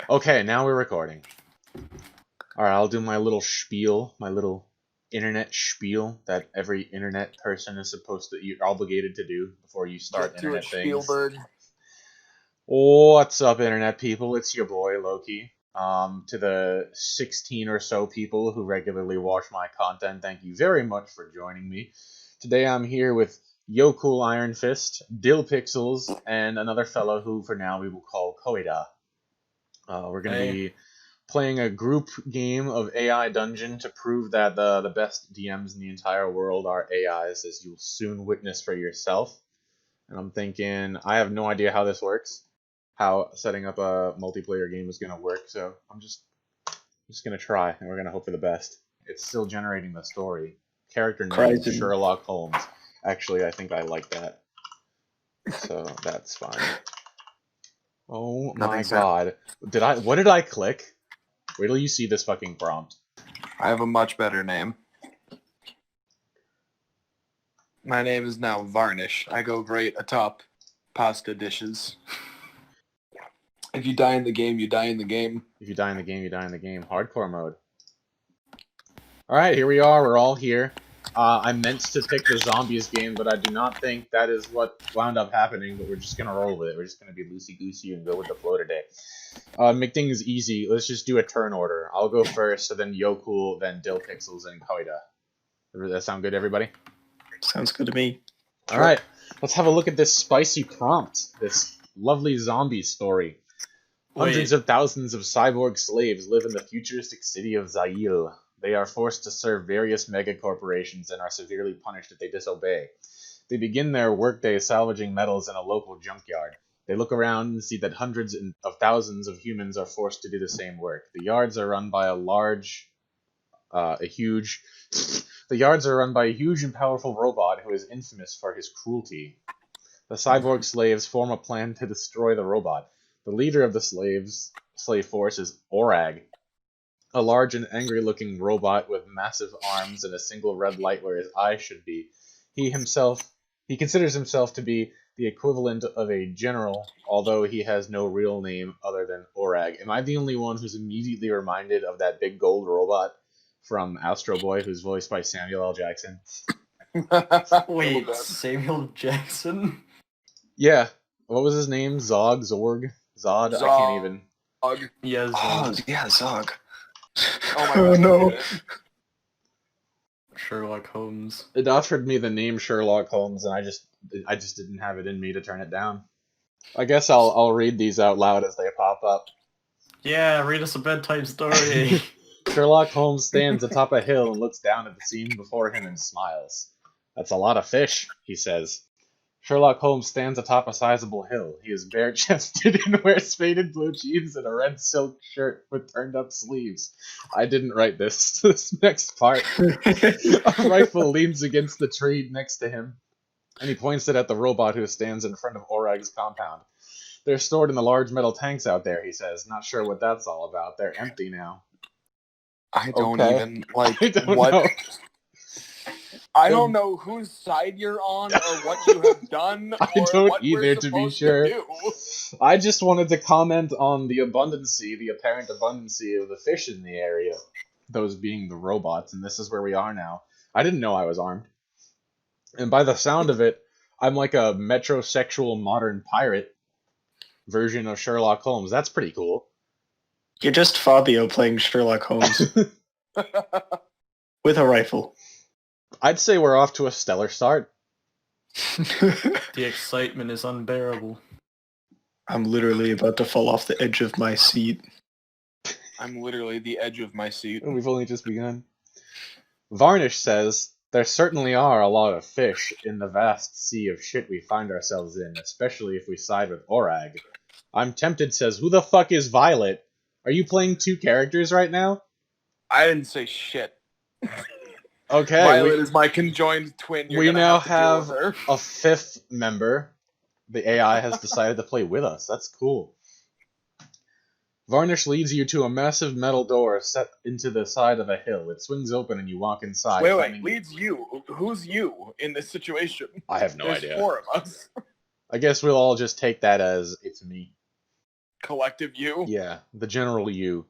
Okay, now we're recording. Alright, I'll do my little spiel, my little internet spiel that every internet person is you're obligated to do before you start Get to internet it, things. Spielberg. What's up, internet people? It's your boy, Loki. To the 16 or so people who regularly watch my content, thank you very much for joining me. Today I'm here with Yocool Iron Fist, Dill Pixels, and another fellow who for now we will call Koida. We're going to be playing a group game of AI Dungeon to prove that the best DMs in the entire world are AIs, as you'll soon witness for yourself. And I'm thinking, I have no idea how this works, how setting up a multiplayer game is going to work, so I'm just going to try, and we're going to hope for the best. It's still generating the story. Character name, Sherlock Holmes. Actually, I think I like that. So, that's fine. Oh my god. What did I click? Wait till you see this fucking prompt. I have a much better name. My name is now Varnish. I go great atop pasta dishes. If you die in the game, you die in the game. If you die in the game, you die in the game. Hardcore mode. Alright, here we are. We're all here. I meant to pick the zombies game, but I do not think that is what wound up happening, but we're just going to roll with it. We're just going to be loosey-goosey and go with the flow today. Make things easy. Let's just do a turn order. I'll go first, so then Yocool, then Dill Pixels, and Koida. Does that sound good to everybody? Sounds good to me. Alright, let's have a look at this spicy prompt. This lovely zombie story. Hundreds of thousands of cyborg slaves live in the futuristic city of Zail. They are forced to serve various megacorporations and are severely punished if they disobey. They begin their workday salvaging metals in a local junkyard. They look around and see that hundreds of thousands of humans are forced to do the same work. The yards are run by a huge and powerful robot who is infamous for his cruelty. The cyborg slaves form a plan to destroy the robot. The leader of the slave force is Orag, a large and angry-looking robot with massive arms and a single red light where his eyes should be. He considers himself to be the equivalent of a general, although he has no real name other than Orag. Am I the only one who's immediately reminded of that big gold robot from Astro Boy, who's voiced by Samuel L. Jackson? Wait, Samuel Jackson? Yeah. What was his name? Zog? Zorg? Zod? I can't even. Yeah, Zog. Oh, yeah, Zog. Oh my god. No. Sherlock Holmes. It offered me the name Sherlock Holmes, and I just didn't have it in me to turn it down. I guess I'll read these out loud as they pop up. Yeah, read us a bedtime story. Sherlock Holmes stands atop a hill and looks down at the scene before him and smiles. That's a lot of fish, he says. Sherlock Holmes stands atop a sizable hill. He is bare-chested and wears faded blue jeans and a red silk shirt with turned-up sleeves. I didn't write this. This next part. A rifle leans against the tree next to him, and he points it at the robot who stands in front of Orag's compound. They're stored in the large metal tanks out there, he says. Not sure what that's all about. They're empty now. I don't even, like, I don't what... know. I don't know whose side you're on or what you have done or I don't what either, we're to be supposed sure. to do. I just wanted to comment on the apparent abundancy of the fish in the area. Those being the robots, and this is where we are now. I didn't know I was armed. And by the sound of it, I'm like a metrosexual modern pirate version of Sherlock Holmes. That's pretty cool. You're just Fabio playing Sherlock Holmes. With a rifle. I'd say we're off to a stellar start. The excitement is unbearable. I'm literally about to fall off the edge of my seat. I'm literally the edge of my seat. We've only just begun. Varnish says, there certainly are a lot of fish in the vast sea of shit we find ourselves in, especially if we side with Orag. I'm tempted says, who the fuck is Violet? Are you playing two characters right now? I didn't say shit. Okay. Violet is my conjoined twin. We now have a fifth member. The AI has decided to play with us. That's cool. Varnish leads you to a massive metal door set into the side of a hill. It swings open and you walk inside. Wait, leads you? Who's you in this situation? I have no idea. There's 4 of us. I guess we'll all just take that as it's me. collective you? Yeah, the general you.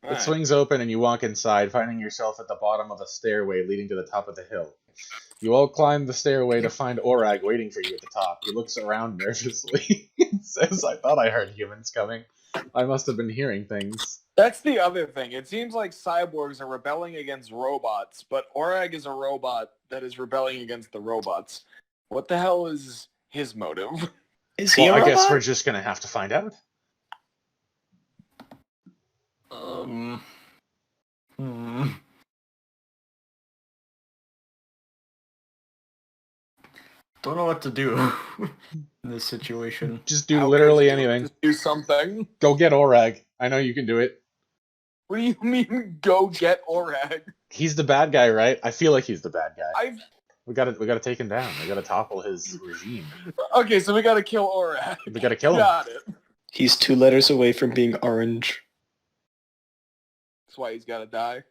It Alright. swings open and you walk inside, finding yourself at the bottom of a stairway leading to the top of the hill. You all climb the stairway to find Orag waiting for you at the top. He looks around nervously and says, I thought I heard humans coming. I must have been hearing things. That's the other thing. It seems like cyborgs are rebelling against robots, but Orag is a robot that is rebelling against the robots. What the hell is his motive? Is he Well, a I guess robot? we're just gonna have to find out. Don't know what to do in this situation. Just do How literally could you anything. Just do something. Go get Orag. I know you can do it. What do you mean, go get Orag? He's the bad guy, right? I feel like he's the bad guy. We gotta take him down. We gotta topple his regime. Okay, so we gotta kill Orag. We gotta kill him. Got it. He's 2 letters away from being orange. That's why he's gotta die.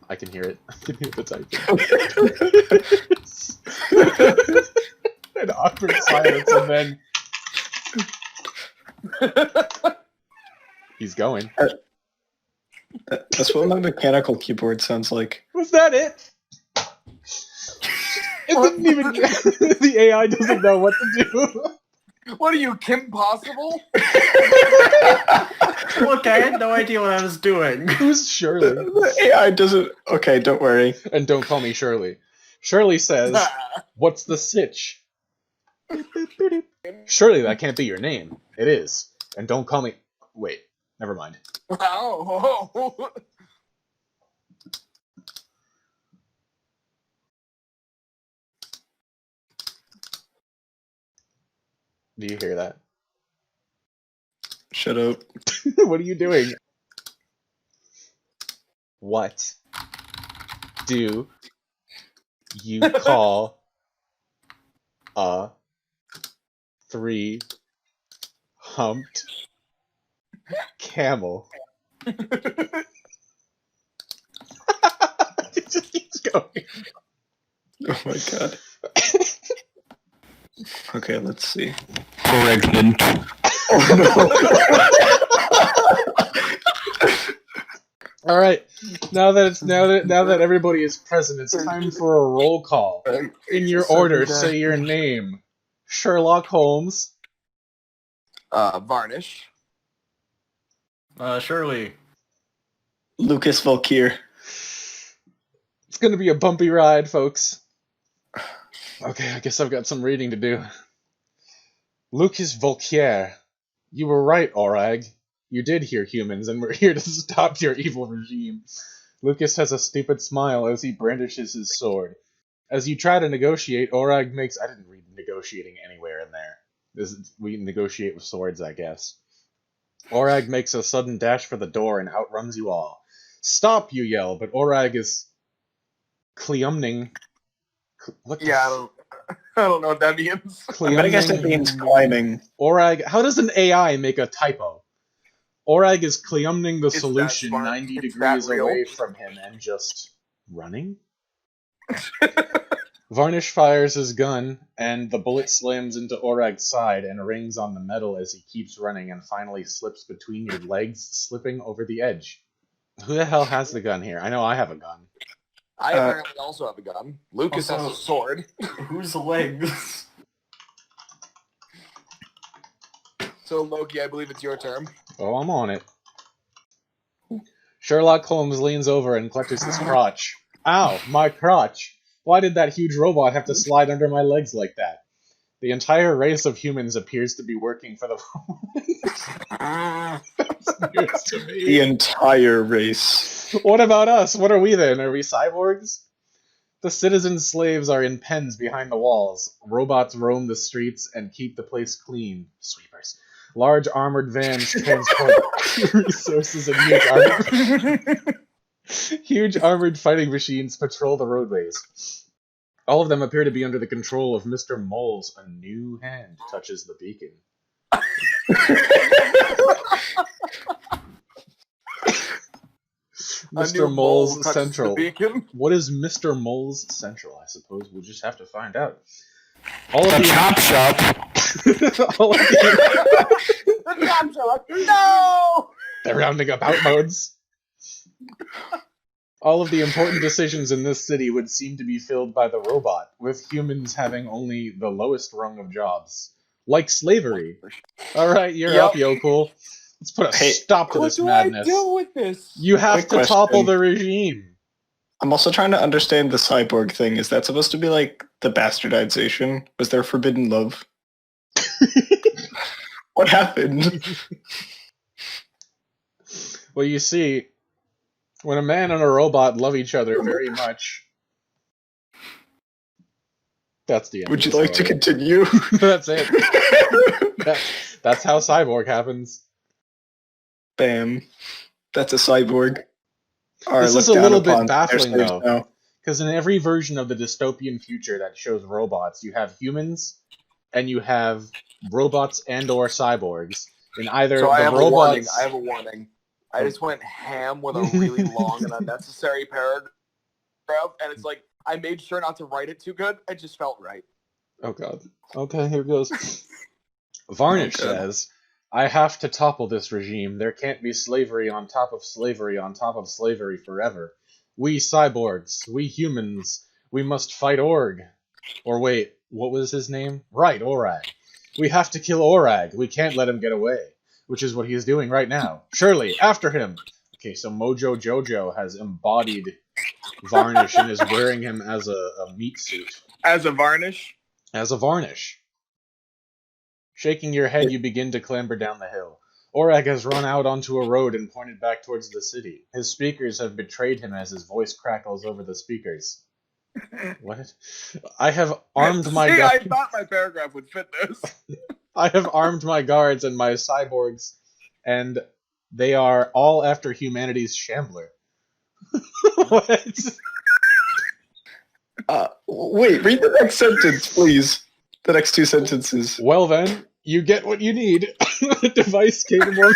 I can hear it. I can hear the typing. An awkward silence, and then he's going. That's what my mechanical keyboard sounds like. Was that it? It didn't even. The AI doesn't know what to do. What are you, Kim Possible? Look, I had no idea what I was doing. Who's Shirley? The AI doesn't... Okay, don't worry. And don't call me Shirley. Shirley says, "What's the sitch?" Surely that can't be your name. It is. And don't call me. Wait, never mind. Wow. Do you hear that? Shut up. What are you doing? What do you call a 3-humped camel? It just keeps going. Oh my god. Okay, let's see. Pregnant. Oh All right. Now that everybody is present, it's time for a roll call. In your order, say your name. Sherlock Holmes. Varnish. Shirley. Lucas Volkier. It's gonna be a bumpy ride, folks. Okay, I guess I've got some reading to do. Lucas Volkier. You were right, Orag. You did hear humans, and we're here to stop your evil regime. Lucas has a stupid smile as he brandishes his sword. As you try to negotiate, Orag makes... I didn't read negotiating anywhere in there. We negotiate with swords, I guess. Orag makes a sudden dash for the door and outruns you all. Stop, you yell, but Orag is... Cleumning... What the Yeah, I don't know what that means. I'm gonna guess it means climbing. Orag... How does an AI make a typo? Orag is Cleumning the It's that solution smart. 90 It's degrees that real. away from him and just... running? Varnish fires his gun, and the bullet slams into Orag's side and rings on the metal as he keeps running and finally slips between your legs, slipping over the edge. Who the hell has the gun here? I know I have a gun. I apparently also have a gun. Lucas also- has a sword. Whose legs? So, Loki, I believe it's your turn. Oh, I'm on it. Sherlock Holmes leans over and clutches his crotch. Ow, my crotch. Why did that huge robot have to slide under my legs like that? The entire race of humans appears to be working for the... That's news to me. The entire race. What about us? What are we then? Are we cyborgs? The citizen slaves are in pens behind the walls. Robots roam the streets and keep the place clean. Sweepers. Large armored vans transport resources and huge armored fighting machines patrol the roadways. All of them appear to be under the control of Mr. Moles. A new hand touches the beacon. Mr. new mole Mole's touches Central. the beacon. What is Mr. Mole's Central? I suppose we'll just have to find out. All of The the chop shop. all of the The chop shop. No. the rounding about modes. All of the important decisions in this city would seem to be filled by the robot, with humans having only the lowest rung of jobs. Like slavery. Alright, you're Yep. up, yo cool. Let's put a Hey, stop to What this do madness. I do with this? You have Quick to question. topple the regime. I'm also trying to understand the cyborg thing. Is that supposed to be like the bastardization? Was there forbidden love? What happened? Well, you see, when a man and a robot love each other very much, that's the end. Would you of the like to story. continue? That's it. That's how cyborg happens. Bam. That's a cyborg. This is a little bit baffling, though. Because in every version of the dystopian future that shows robots, you have humans, and you have robots and/or cyborgs. In either So I the have a warning. robots, I have a warning. I just went ham with a really long and unnecessary paragraph, and it's like I made sure not to write it too good. It just felt right. oh god. Okay, here goes. Varnish Oh, God. says, "I have to topple this regime. There can't be slavery on top of slavery on top of slavery forever. We cyborgs, we humans, we must fight Org. Or wait, what was his name? Right, Orag. We have to kill Orag. We can't let him get away. Which is what he is doing right now. Surely, after him." Okay, so Mojo Jojo has embodied Varnish and is wearing him as a meat suit. As a varnish. As a Varnish. Shaking your head, you begin to clamber down the hill. Orag has run out onto a road and pointed back towards the city. His speakers have betrayed him as his voice crackles over the speakers. What? I have armed my See, I guards. thought my paragraph would fit this. I have armed my guards and my cyborgs, and they are all after humanity's shambler. What? Wait, read the next sentence, please. The next two sentences. Well then, you get what you need. A device capable of...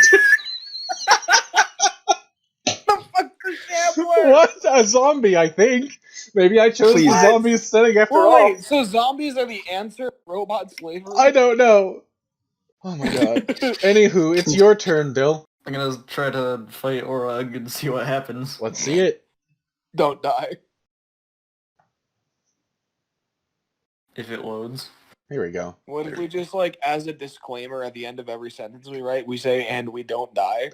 The fuck the shambler? What? A zombie, I think. Maybe I chose Please. the zombie setting after all. Wait, so zombies are the answer to robot slavery? I don't know. Oh my god. Anywho, it's your turn, Dill. I'm gonna try to fight Orag and see what happens. Let's see it. Don't die. If it loads. Here we go. What if we just, like, as a disclaimer at the end of every sentence we write, we say, and we don't die?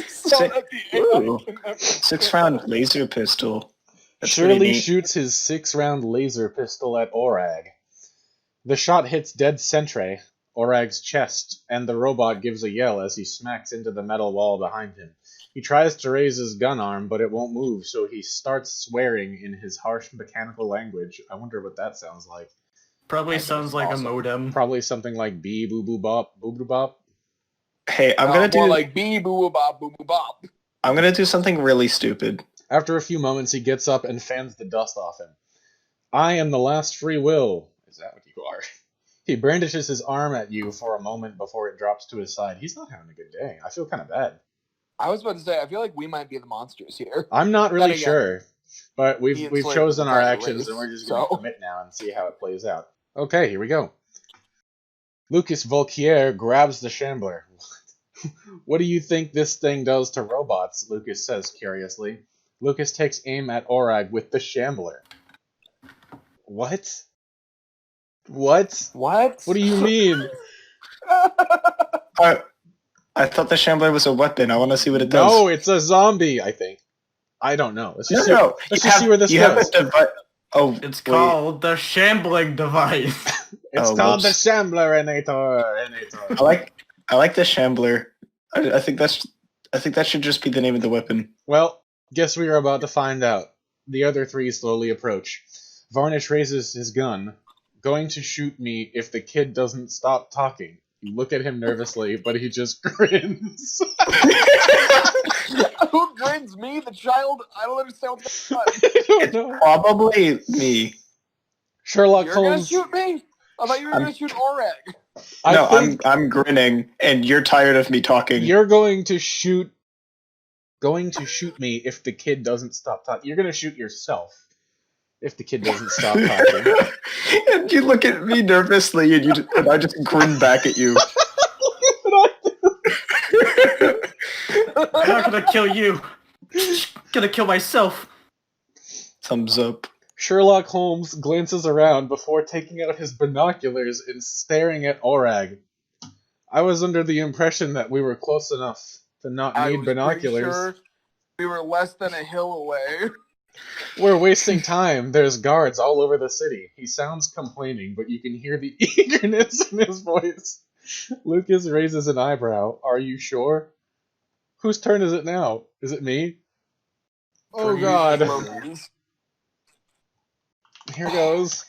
So at the end, Ooh. I can never- 6-round laser pistol. That's Shirley pretty neat. shoots his 6-round laser pistol at Orag. The shot hits dead centre, Orag's chest, and the robot gives a yell as he smacks into the metal wall behind him. He tries to raise his gun arm, but it won't move, so he starts swearing in his harsh mechanical language. I wonder what that sounds like. Probably That sounds is like awesome. a modem. Probably something like bee boo boo bop, boo boo bop. Hey, I'm gonna more do like bee boo bop boo boo bop. I'm gonna do something really stupid. After a few moments, he gets up and fans the dust off him. I am the last free will. Is that what you are? He brandishes his arm at you for a moment before it drops to his side. He's not having a good day. I feel kind of bad. I was about to say, I feel like we might be the monsters here. I'm not really again, sure, but he we've enslaved chosen the our entire actions, race, and we're just going to so- commit now and see how it plays out. Okay, here we go. Lucas Volquier grabs the shambler. What do you think this thing does to robots? Lucas says curiously. Lucas takes aim at Orag with the shambler. What? What? What? What do you mean? I thought the shambler was a weapon. I want to see what it does. No, it's a zombie, I think. I don't know. Let's just, No. let's just see where this goes. Oh, It's wait. called the shambling device. It's Oh, called the whoops. Shambler-inator. I like the shambler. I think that should just be the name of the weapon. Well, guess we are about to find out. The other three slowly approach. Varnish raises his gun, going to shoot me if the kid doesn't stop talking. You look at him nervously, but he just grins. Who grins? Me, the child? I don't understand what's going on. I don't know. Probably me. Sherlock You're gonna Holmes. shoot me? I thought you were gonna shoot Orag. I No, think I'm grinning, and you're tired of me talking. you're going to shoot going to shoot me if the kid doesn't stop talking. You're going to shoot yourself if the kid doesn't stop talking. And you look at me nervously, and I just grin back at you. I'm not gonna kill you. I'm gonna kill myself. Thumbs up. Sherlock Holmes glances around before taking out his binoculars and staring at Orag. I was under the impression that we were close enough to not need binoculars. Sure we were less than a hill away. We're wasting time. There's guards all over the city. He sounds complaining, but you can hear the eagerness in his voice. Lucas raises an eyebrow. Are you sure? Whose turn is it now? Is it me? Oh god. Here goes.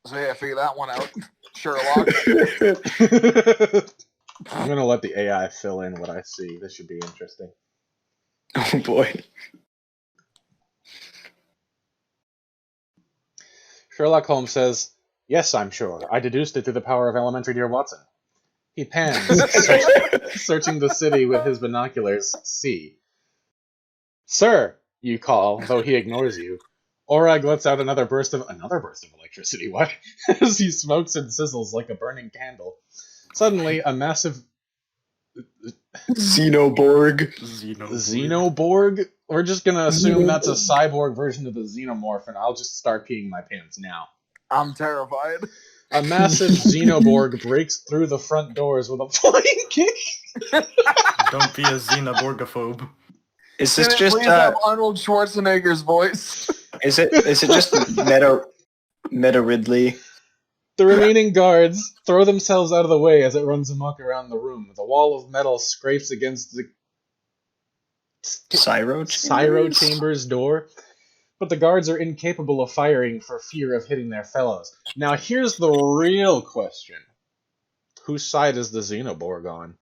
So yeah, figure that one out. Sherlock. I'm gonna let the AI fill in what I see. This should be interesting. Oh boy. Sherlock Holmes says, yes, I'm sure. I deduced it through the power of elementary, dear Watson. He pans, searching the city with his binoculars. See. Sir, you call, though he ignores you. Orag lets out another burst of electricity. What? As he smokes and sizzles like a burning candle. Suddenly, a massive Xenoborg. Xenoborg? We're just gonna assume that's a cyborg version of the xenomorph, and I'll just start peeing my pants now. I'm terrified. A massive xenoborg breaks through the front doors with a flying kick. Don't be a xenoborgophobe. Is this just please have Arnold Schwarzenegger's voice? Is it just Meta Ridley? The remaining guards throw themselves out of the way as it runs amok around the room. The wall of metal scrapes against the Cyro Chamber's door, but the guards are incapable of firing for fear of hitting their fellows. Now here's the real question. Whose side is the Xenoborg on?